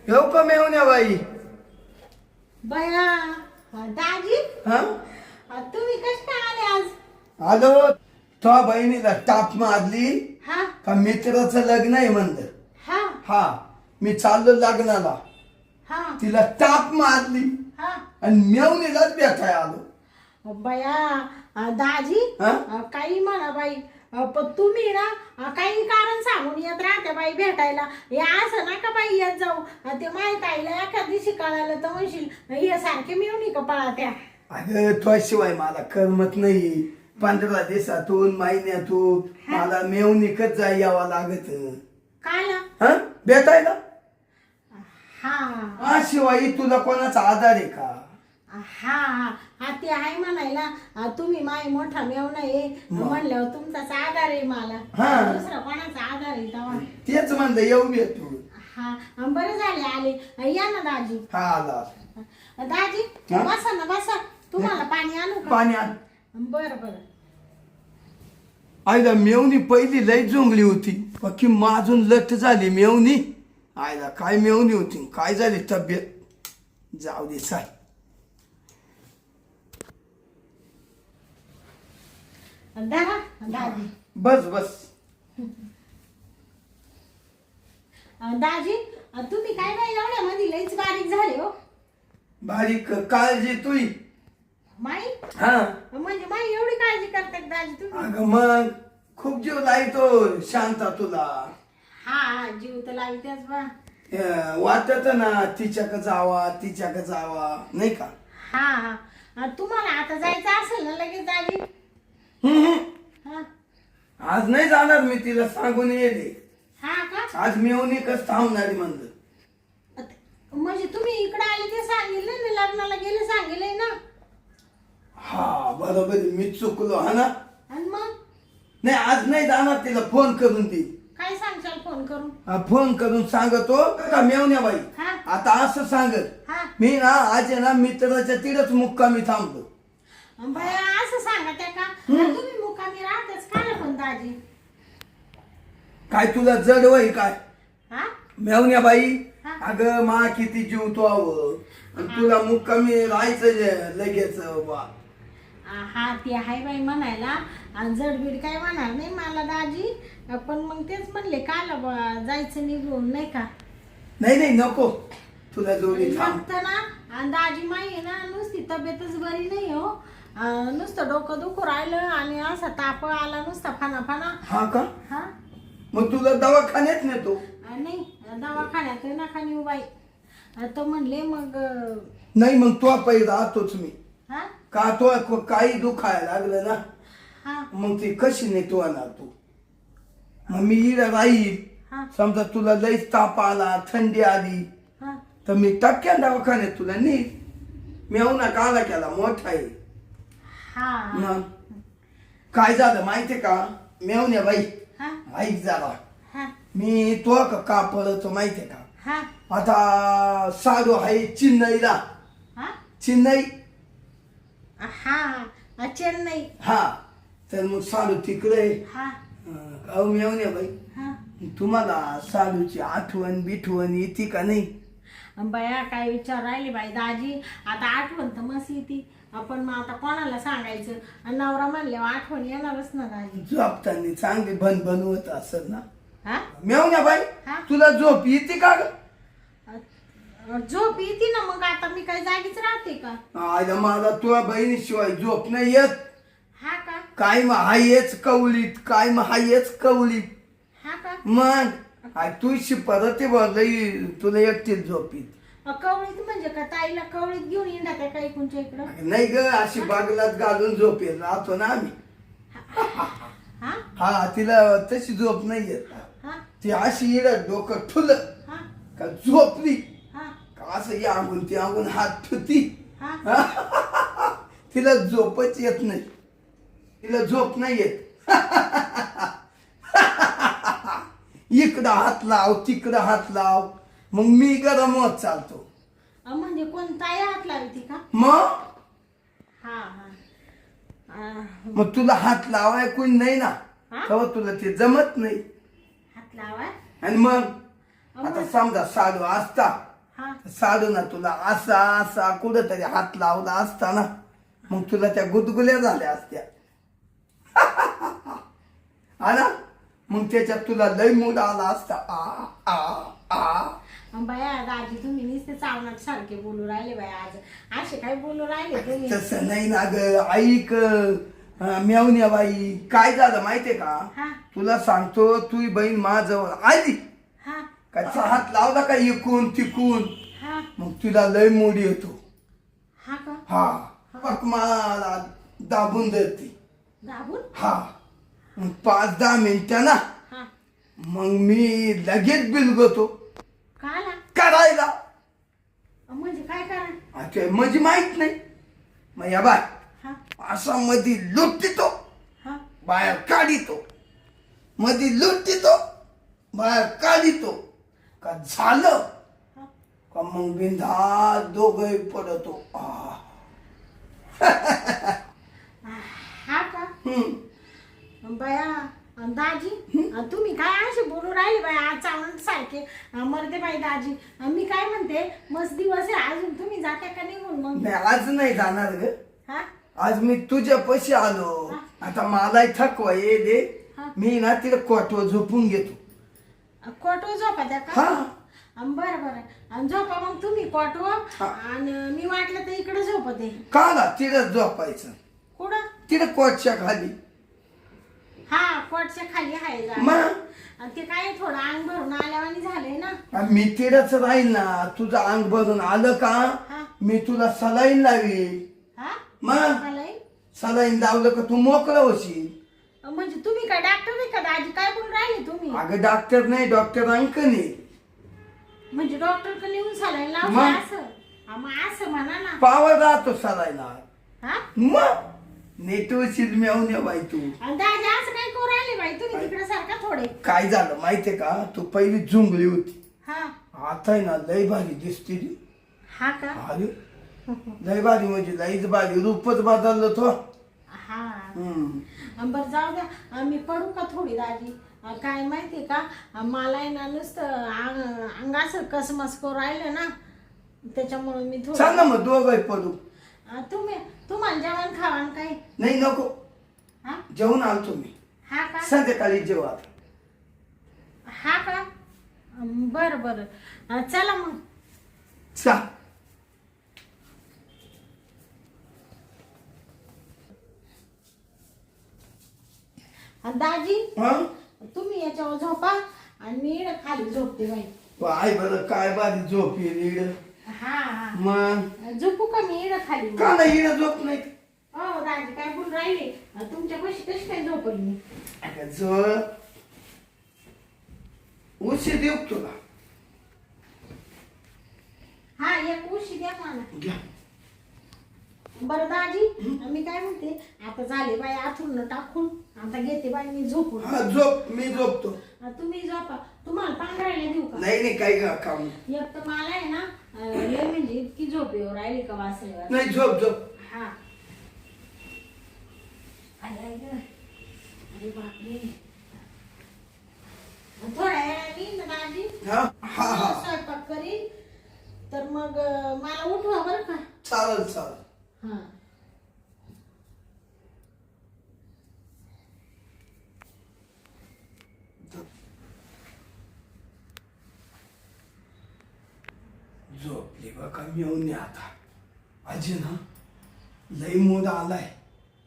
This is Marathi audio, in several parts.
येऊ का मेवण्या बाई? बया दाजी हा तुम्ही कस काय आले आज? आलो. तो बहिणीला टाप मारली हा का मित्राचं लग्न आहे म्हणलं. हा हा मी चाललो लग्नाला. हा तिला टाप मारली हा आणि मेवणीलाच भेटाय आलो. बया दाजी हा? काही म्हणा बाई पण तुम्ही ना काही कारण सांगून येत राहते बाई भेटायला. हे असं नका बाई येत जाऊ. ते माहित आईला एका दिवशी कळालं तर म्हणशील हे सारखे मिळून का पळात्या. अगं तुझ्याशिवाय मला करमत नाही. 15 दिवसातून महिन्यातून मला मेवणीकच जाय यावं लागत. काला हा भेटायला. हा शिवाय तुला कोणाचा आधार आहे का? हा हा ते आहे म्हणायला तुम्ही माय मोठा मेवणा आहे म्हणल्यावर तुमचाच आधार आहे मला. हा. दुसरा कोणाचा आधार आहे तेव्हा. तेच म्हणलं येऊ भेटू. हा बरं झाले आले. या ना दाजी. हा आला. दाजी हा? बसा ना बसा. तुम्हाला पाणी आणू का? पाणी आण. बरं बरं. आईला मेवणी पहिली लय जोंगली होती. बाकी माजून लट झाली मेवणी. आईला काय मेवणी होती काय झाली तब्येत. जाऊ दे चाल. धरा दाजी. बस बस. दाजी तुम्ही काय बाई एवढ्या मध्ये लईच बारीक झाले हो. बारीक काळजी तुई. माई हा म्हणजे माई एवढी काळजी करतात दाजी तुम्ही. अगं मग खूप जीव लायतो शांता तुला. हा जीव तर लावतेच बा. वाटत ना तिच्याकडे जावा नाही का? हा तुम्हाला आता जायचं असेल ना लगेच दाजी. हा आज नाही जाणार मी तिला सांगून येते. हा का आज मेवणी कस थांबणारी म्हणलं. म्हणजे तुम्ही इकडे आले ते सांगितलं ना लग्नाला गेले सांगितलंय ना. हा बरोबर आहे, मी चुकलो हा ना. आणि मग नाही आज नाही जाणार. तिला फोन करून ती काय सांगशाल फोन करून? फोन करून सांगतो का मेवण्या बाई. हा आता असं सांगत हा मी ना आज आहे ना मित्राच्या तिथंच मुक्कामी थांबलो. बया असं सांगा त्या का तुम्ही मुकामी राहतेच का ना पण दाजी. काय तुला जड वय काय हा मेवण्या बाई? हा. अगं मा किती जीव तो आणि तुला मुक्कामी राहायचं लगेच बा. हा ते आहे बाई म्हणायला. आणि जडबीड काय म्हणणार नाही मला दाजी. पण मग तेच म्हणले काल जायचं निघून नाही का. नाही नको तुला जोडी थांब. फक्त ना आणि दाजी माई आहे ना नुसती तब्येतच बरी नाही हो. नुसतं डोकं दुखू राहिलं आणि असा ताप आला नुसता फाना. हा का? हा मग तुला दवाखान्यात नेतो. नाही दवाखान्यात नका नेऊ बाई. तर म्हणले मग नाही मग तो पै राहतोच मी. हा का तो काही दुखायला लागलं ना हा मग ते कशी नेतो आणणार तू. मग मी इकडे राहील. हा समजा तुला लईच ताप आला थंडी आली हा तर मी टक्क्या दवाखान्यात तुला नीट. मेवना काला केला मोठा आहे. हा मग काय झालं माहितीये का मेवण्या बाई? हा ऐक जरा. हा मी तो का पळतो माहितीये का? हा आता साडू आहे चिन्नईला. हा चिन्नई. हा चेन्नई. हा तर मग साडू तिकडे. हा अहो मेवण्या बाई हा तुम्हाला साडूची आठवण बिठवण येते का नाही? बया काय विचार राहिले बाई दाजी. आता आठवण तर मस्त येते. आपण मग आता कोणाला सांगायचं. आणि नवरा म्हणल्यावर आठवण येणारच ना दाजी. झोपताना चांगली बनवत असेल ना हा मेवण्या बाई. हा? तुला झोप येते का ग? झोप येते ना मग आता मी काय जागीच राहते का? आयला मला तुझ्या बहिणीशिवाय झोप नाही येत. हा का काय मग हायच कवलीत काय मग हायच कवलीत. हा का मग तुझी परत लई तुला एकटीच झोपीत. कवळीत म्हणजे का ताईला कवळीत घेऊन येणार त्या काही कोणच्या इकडं? नाही ग अशी बागलात घालून झोपेल राहतो ना आम्ही. हा हा तिला तशी झोप नाही येत. हा ती अशी येड डोकं ठुलं हा का झोपली हा का असं यागून ती आगून हात ठुती. हा तिला झोपच येत नाही. तिला झोप नाही येत. इकडं हात लाव तिकडं हात लाव. मग मी गरम होत चालतो. म्हणजे कोण ताई हात लावती का? मग हा हा मग तुला हात लावाय कोण नाही ना हा? तेव्हा तुला ते जमत नाही. हात लावा. आणि मग आता समजा साधू असता हा साडू ना तुला असा असा कुठंतरी हात लावला असता ना मग तुला त्या गुदगुल्या झाल्या असत्या हा ना मग त्याच्यात तुला लय मूड आला असता आ आ आ बाया दाजी तुम्ही नुसते चावणार सारखे बोलू राहिले बाया आज असे काय बोलू राहिले तुम्ही तसं नाही ना ग ऐक मेवण्या बाई काय झालं माहितीये का हा तुला सांगतो तुझी बहीण माझ्याजवळ आली हा का हात लावला का इकून तिकून हा मग तुला लय मूड येतो हा का हा मग मला दाबून देते दाबून हा मग 5-10 मिनिटं ना हा मग मी लगेच बिलगतो काला करायला म्हणजे काय करा अच्छा म्हणजे माहित नाही मग या बाय हा असा मध्ये लुटतो हा बाहेर काढितो मध्ये लुटतो बाहेर काढितो का झालं हा का मग बिंधा दोघे पडतो हा का हम्म. बाया दाजी तुम्ही काय असे बोलू राहिले बाया आज चावण सारखे मरते बाई दाजी मी काय म्हणते मस्त दिवस आहे अजून तुम्ही जाता का निघून मग नाही आज नाही जाणार ग हा आज मी तुझ्या पैसे आलो आता मलाही थकवा येले हा. मी ना तिला कोटवर झोपून घेतो कोटो झोपा त्या हा का बरं बरं आणि झोपा मग तुम्ही कोटो हा. आणि मी वाटलं तर इकडे झोपते का ना तिला झोपायचं कुठं तिला कोटच्या खाली हा कोटच्या खाली आहे जागा. मग आणि ते काय थोडं अंग भरून आल्यावानी झालंय ना मी तिलाच राहील ना तुझं अंग भरून आलं का हा मी तुला सलाईन लावील हा मग मलाही सलाईन लावलं का तू मोकळं होशील म्हणजे तुम्ही काय डॉक्टर आहे का दाजी काय बोलून राहिले तुम्ही अगं डॉक्टर नाही डॉक्टर अंकने म्हणजे डॉक्टर कडे येऊन सलाईन लावलं मग? असं मग असं म्हणा ना पावर राहतो सलाईना हा मग नेटवशील मेवण्या बाई तू आणि दाजी असं काय करू राहिले बाई तुम्ही तिकडे सारखा थोडे काय झालं माहितीये का तू पहिली झुंगली होती हा आता आहे ना लय भारी दिसते ती. हा का अरे लय भारी म्हणजे लईच भारी रूपच बदललं तो हा हम्म. बरं जाऊ द्या मी पडू का थोडी दाजी काय माहितीये का मला आहे ना नुसतं अंग असं कसमस करू राहिलं ना त्याच्यामुळे मी सांग ना थोडं मग दोघं पडू तुम्हाला जेवण खावान काही नाही नको हा जेवून आणतो मी हा का संध्याकाळी जेवा हा का बरं बरं चला मग चा दाजी हा तुम्ही याच्यावर झोपा आणि मी इकडं खाली झोपते बाई पाय बरं काय भारी झोप येईल हा हा मग झोपू का मी इकडं खाली मग? का नाही इकडं झोप नाही हो दाजी काय बोलून राहिले तुमच्या कशी कशी काय झोपल मी अगं झोप उशी देऊ का तुला हा एक उशी द्या मला घ्या बरं दाजी मी काय म्हणते आता झाले बाई आथरून टाकून आता घेते बाई मी झोपून हा झोप मी झोपतो तुम्ही झोपा तुम्हाला पांघरायला देऊ का नाही नाही काही काम एक तर मला आहे ना लय म्हणजे इतकी झोप येऊ राहिली का वाचल्यावर नाही झोप झोप हा अरे बापरे थोड्या वेळाने ना दाजी हा हा हा स्वयंपाक करीन तर मग मला उठवा बरं का चालेल चालेल हा झोपली बघा मिळून आता आजी ना लई मूड आलाय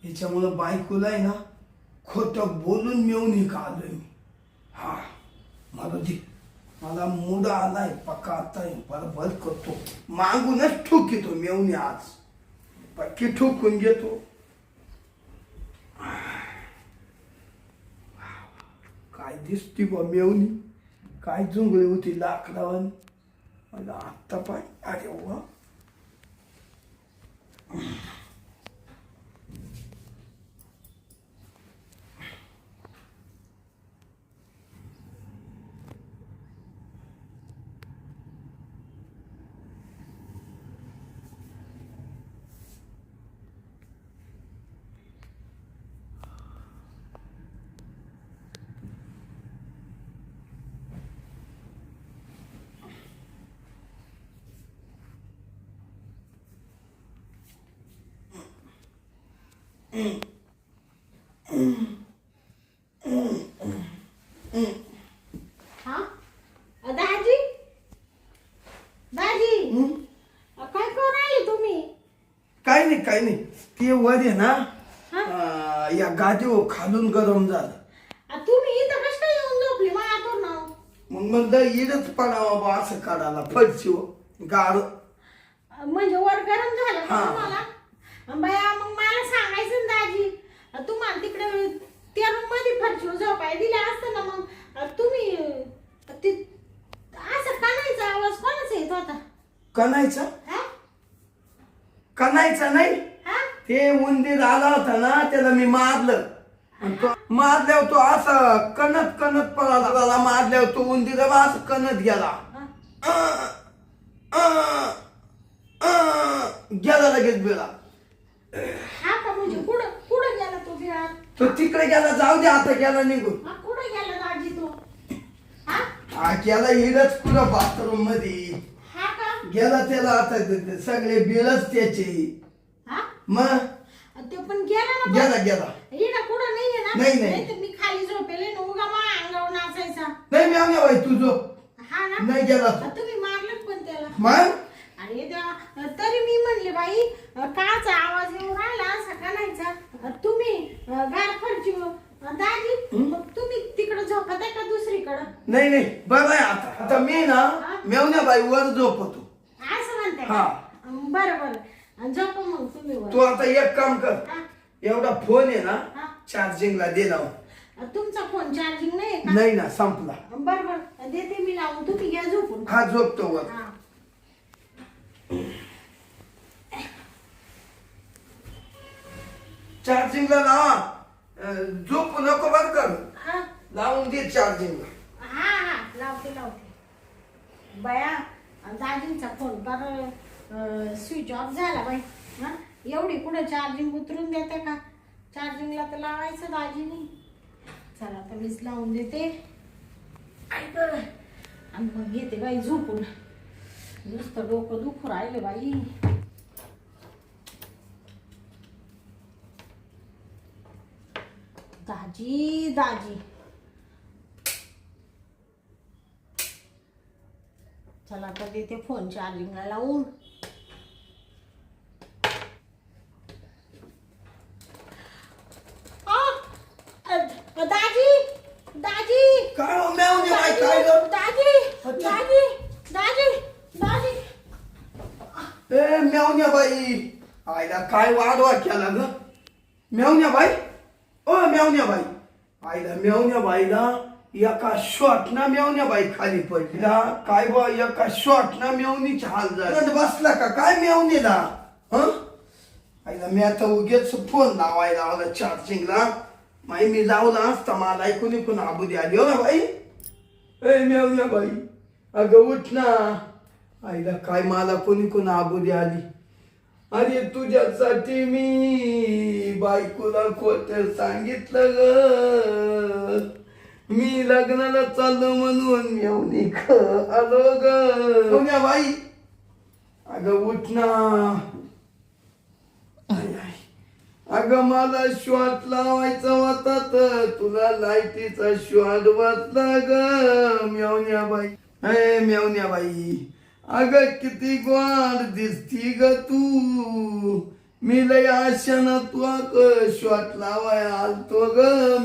याच्यामुळं बायकोला आहे ना खोटं बोलून मिळून का आलोय मी हा मला दे मला मूड आलाय पक्का आता बरोबर करतो मागूनच ठोकितो मिळून आज पक्की ठोकून घेतो काय दिसती बा मेवणी काय जुंगळी होती लाकडावर मला आत्ता पाय अरे वा हा दाजी दाजी काय करू राहिले तुम्ही? काही नाही काही नाही, ते वर आहे ना हा? या गादीवर खालून गरम झालं. तुम्ही इथं कस काय येऊन झोपली माझ्यावर ना? मग म्हणलं इडच पडावा बा असं काढायला फडशीव गार. म्हणजे वर गरम झालं का हा. तुम्हाला? बया मग मला सांगायचं ना दाजी, तुम्हाला तिकडे त्या रूम मध्ये फरशीवर झोपाय दिले असतं ना. मग तुम्ही असं कानायचा आवाज कोणाचा येत होता? कणायचा हा? कणायचा नाही, हा? ते उंदीर आला होता ना त्याला मी मारलं. आणि तो मारल्यावर तो असं कणत कणत पळाला. त्याला मारल्यावर तो उंदीर असं कणत गेला. गेला लगेच बेला. हा का? म्हणजे कुठं कुठं गेला तो बिळात? तो तिकडे गेला, जाऊ दे आता, गेला निघून. कुठं गेला दाजी तो? हा? हा गेला इडच कुठं बाथरूम मध्ये हा का? गेला. त्याला आता सगळे बिलच त्याचे. हा? मग ते पण गेला ना? गेला गेला. इकडं कुठं नाहीये ना? नाही, नाही. तर मी खाली झोपेले ना, उगा मा अंगावर नाचायचा. नाही मी आम्ही बाई तुझं हा ना? नाही गेला तो. तुम्ही मारलं पण त्याला. मग अरे देवा, तरी मी म्हणले बाई काचा आवाज येऊन राहिला असा कानायचा. तुम्ही गार फरची दाजी, मग तुम्ही तिकडं झोपत आहे का दुसरीकडं? नाही नाही बरं आहे आता. आता मी ना मेवण्या बाई वर झोपतो. असं म्हणताय हा. का? बरं बरं, झोपा मग तुम्ही वर. तू आता एक काम कर, हा? एवढा फोन आहे ना हा? चार्जिंगला दे लावून. तुमचा फोन चार्जिंग नाही का? नाही ना, संपला. बरं बरं, देते मी लावून, तुम्ही घ्या झोपून. हा झोपतो वर. हा. चार्जिंगला लावा. झोपू नको बर कर, हा लावून दे चार्जिंगला. हा हा, लावते लावते. बया दाजींचा फोन तर स्विच ऑफ झाला बाई. हा, एवढी कुठं चार्जिंग उतरून देते का? चार्जिंगला तर लावायचं दाजीनी. चला आता मीच लावून देते. ऐक आणि मग घेते बाई झोपून. नुसतं डोकं दुखू राहिलं बाई. दाजी दाजी, चला आता देते फोन चार्जिंगला लावून. दाजी दाजी, काय हो मेवण्या बाई, काय ग? दाजी दाजी दाजी दाजी. ए मेवण्या बाई, आईला काय वाढवा केला ग मेवण्या बाई. ओ मेवण्या बाई, आईला मेवण्या बाईला एका शॉटना मेवण्या बाई खाली पडला. काय बा, एका शॉटना मेवणीचे हाल झाले. बसला का काय मेवणीला? हं, आईला मी आता उगेच फोन लावायला लावला चार्जिंगला. माई मी लावला असता, मला ऐकून ऐकून आबुदी आली. हो ना बाई. ए मेवण्या बाई, अगं उठ ना. आईला काय मला कोणी कोण आबुदी आली. अरे तुझ्यासाठी मी बायकोला खोट सांगितलं ग. मी लग्नाला चाललो म्हणून मेवणी आलो ग. मेवण्या बाई, अगं उठ ना. अगं मला श्वास लावायचा होता तर तुला लाईटीचा श्वास बसला ग मेवण्या बाई. ए मेवण्या बाई, अगं किती गोड दिसती ग तू. मी लय आशाना तू श्वास लावाय आलतो ग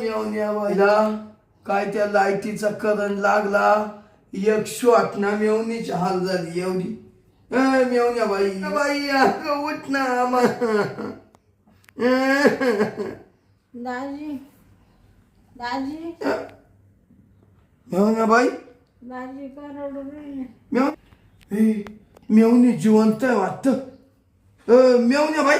मेवण्या बाईला. काय त्या लाईटीचा करंट लागला, एक श्वास ना मेवणीची हाल झाली एवढी. ए मेवण्या बाई, बाई अगं उठ ना. दाजी दाजी मेवण्या बाई, दाजी का रडू राहिले? मेवणी जिवंत आहे वाटतं. मेवण्या बाई,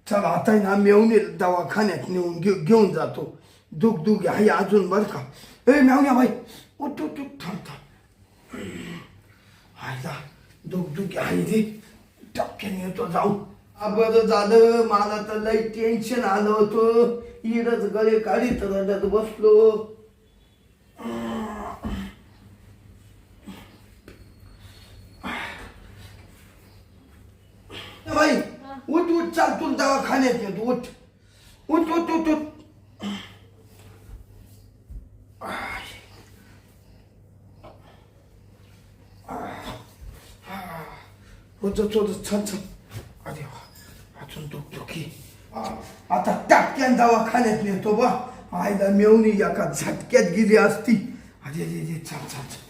चला आता आहे ना मेवणी दवाखान्यात नेऊन घेऊन जातो. दुख आहे अजून बरं का. मेवण्या बाई उठ उठ उठ, थांब थांब. आयला दुख आहे रे, टपक्याने येतो जाऊ. बरं झालं, मला तर लई टेन्शन आलं होतं. इडच गळे काढीत रडत बसलो. बाई उठ उठ, चाल तुला दवाखान्यात येतो. उठ उठ उठ उठ उठ होत छान छान. अरे वा, अजून दुखी. आता टाटक्यान दवाखान्यात नेतो बा. आईला मेवणी एका झटक्यात गेली असती. अरे छान छान छान.